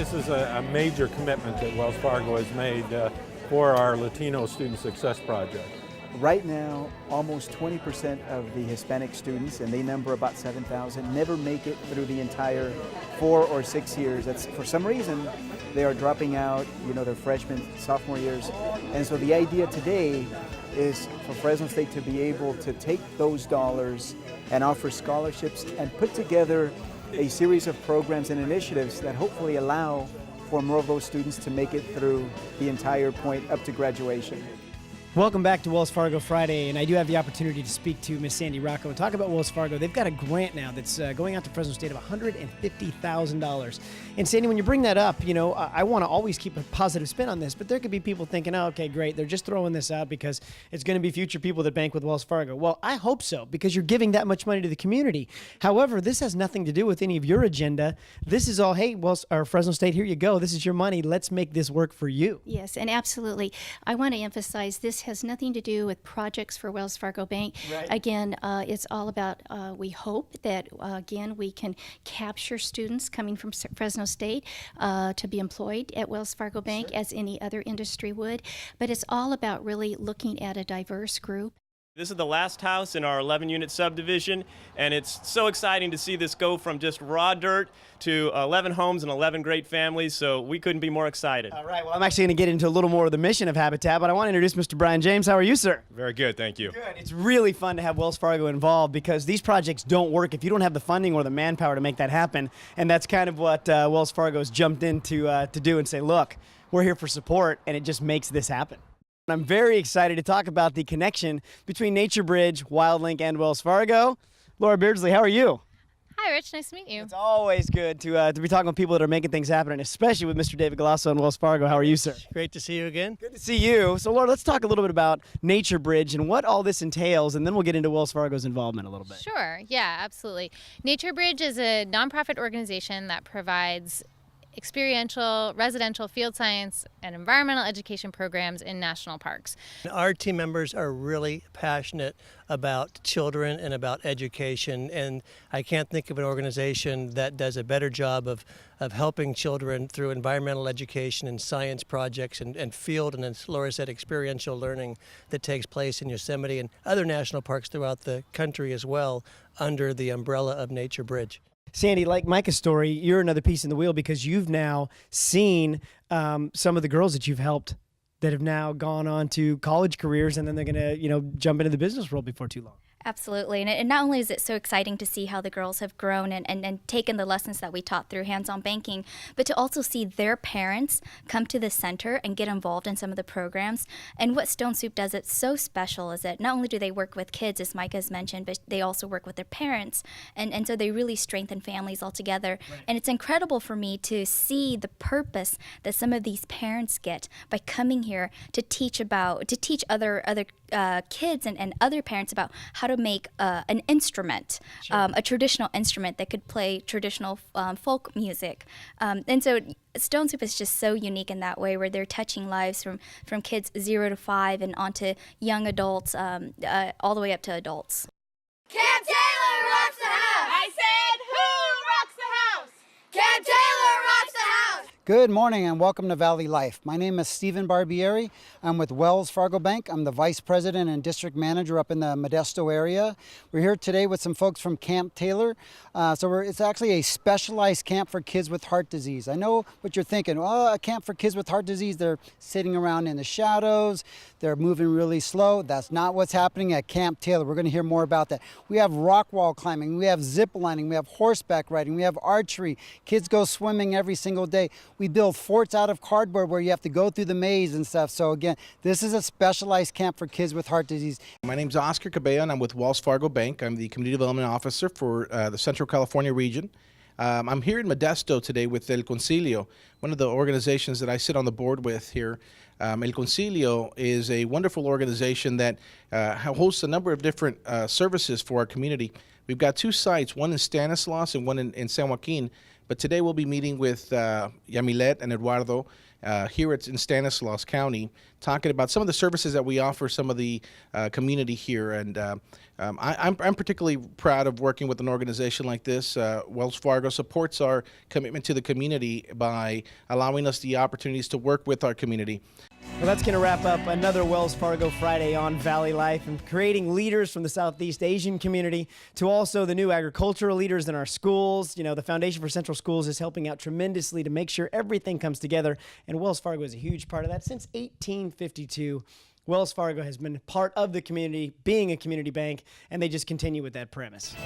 this is a major commitment that Wells Fargo has made for our Latino Student Success Project. Right now, almost 20% of the Hispanic students, and they number about 7,000, never make it through the entire 4 or 6 years. That's, for some reason, they are dropping out, their freshman, sophomore years. And so the idea today is for Fresno State to be able to take those dollars and offer scholarships and put together a series of programs and initiatives that hopefully allow for more of those students to make it through the entire point up to graduation. Welcome back to Wells Fargo Friday, and I do have the opportunity to speak to Miss Sandy Rocco and talk about Wells Fargo. They've got a grant now that's going out to Fresno State of $150,000. And Sandy, when you bring that up, I want to always keep a positive spin on this, but there could be people thinking, oh, okay, great, they're just throwing this out because it's going to be future people that bank with Wells Fargo. Well, I hope so, because you're giving that much money to the community. However, this has nothing to do with any of your agenda. This is all, hey, Fresno State, here you go. This is your money. Let's make this work for you. Yes, and absolutely. I want to emphasize this has nothing to do with projects for Wells Fargo Bank. Right. Again, it's all about, we hope that, again, we can capture students coming from Fresno State to be employed at Wells Fargo Bank as any other industry would. But it's all about really looking at a diverse group. This is the last house in our 11-unit subdivision, and it's so exciting to see this go from just raw dirt to 11 homes and 11 great families, so we couldn't be more excited. All right, well, I'm actually going to get into a little more of the mission of Habitat, but I want to introduce Mr. Brian James. How are you, sir? Very good, thank you. Good. It's really fun to have Wells Fargo involved because these projects don't work if you don't have the funding or the manpower to make that happen, and that's kind of what Wells Fargo's jumped in to do and say, look, we're here for support, and it just makes this happen. I'm very excited to talk about the connection between Nature Bridge, WildLink, and Wells Fargo. Laura Beardsley, how are you? Hi, Rich. Nice to meet you. It's always good to be talking with people that are making things happen, and especially with Mr. David Galasso and Wells Fargo. How are you, sir? Great to see you again. Good to see you. So, Laura, let's talk a little bit about Nature Bridge and what all this entails, and then we'll get into Wells Fargo's involvement a little bit. Sure. Yeah, absolutely. Nature Bridge is a nonprofit organization that provides experiential, residential, field science, and environmental education programs in national parks. Our team members are really passionate about children and about education, and I can't think of an organization that does a better job of helping children through environmental education and science projects and field and, as Laura said, experiential learning that takes place in Yosemite and other national parks throughout the country as well under the umbrella of Nature Bridge. Sandy, like Micah's story, you're another piece in the wheel because you've now seen some of the girls that you've helped that have now gone on to college careers, and then they're going to, jump into the business world before too long. Absolutely. And not only is it so exciting to see how the girls have grown and taken the lessons that we taught through hands-on banking, but to also see their parents come to the center and get involved in some of the programs. And what Stone Soup does it's so special is that not only do they work with kids, as Micah has mentioned, but they also work with their parents. And so they really strengthen families altogether. Right. And it's incredible for me to see the purpose that some of these parents get by coming here to teach other kids and other parents about how to make an instrument, sure. A traditional instrument that could play traditional folk music. And so Stone Soup is just so unique in that way, where they're touching lives from kids 0 to 5 and onto young adults, all the way up to adults. Camp Taylor rocks the house! I said, who rocks the house? Camp Taylor rocks the house! Good morning and welcome to Valley Life. My name is Stephen Barbieri. I'm with Wells Fargo Bank. I'm the Vice President and District Manager up in the Modesto area. We're here today with some folks from Camp Taylor. It's actually a specialized camp for kids with heart disease. I know what you're thinking. Oh, a camp for kids with heart disease, they're sitting around in the shadows, they're moving really slow. That's not what's happening at Camp Taylor. We're going to hear more about that. We have rock wall climbing, we have zip lining, we have horseback riding, we have archery. Kids go swimming every single day. We build forts out of cardboard where you have to go through the maze and stuff. So again, this is a specialized camp for kids with heart disease. My name's Oscar Cabello and I'm with Wells Fargo Bank. I'm the Community Development Officer for the Central California region. I'm here in Modesto today with El Concilio, one of the organizations that I sit on the board with here. El Concilio is a wonderful organization that hosts a number of different services for our community. We've got 2 sites, one in Stanislaus and one in San Joaquin. But today we'll be meeting with Yamilet and Eduardo here in Stanislaus County, talking about some of the services that we offer some of the community here. And I'm particularly proud of working with an organization like this. Wells Fargo supports our commitment to the community by allowing us the opportunities to work with our community. Well, that's going to wrap up another Wells Fargo Friday on Valley Life, and creating leaders from the Southeast Asian community to also the new agricultural leaders in our schools. You know, the Foundation for Central Schools is helping out tremendously to make sure everything comes together, and Wells Fargo is a huge part of that. Since 1852, Wells Fargo has been part of the community, being a community bank, and they just continue with that premise.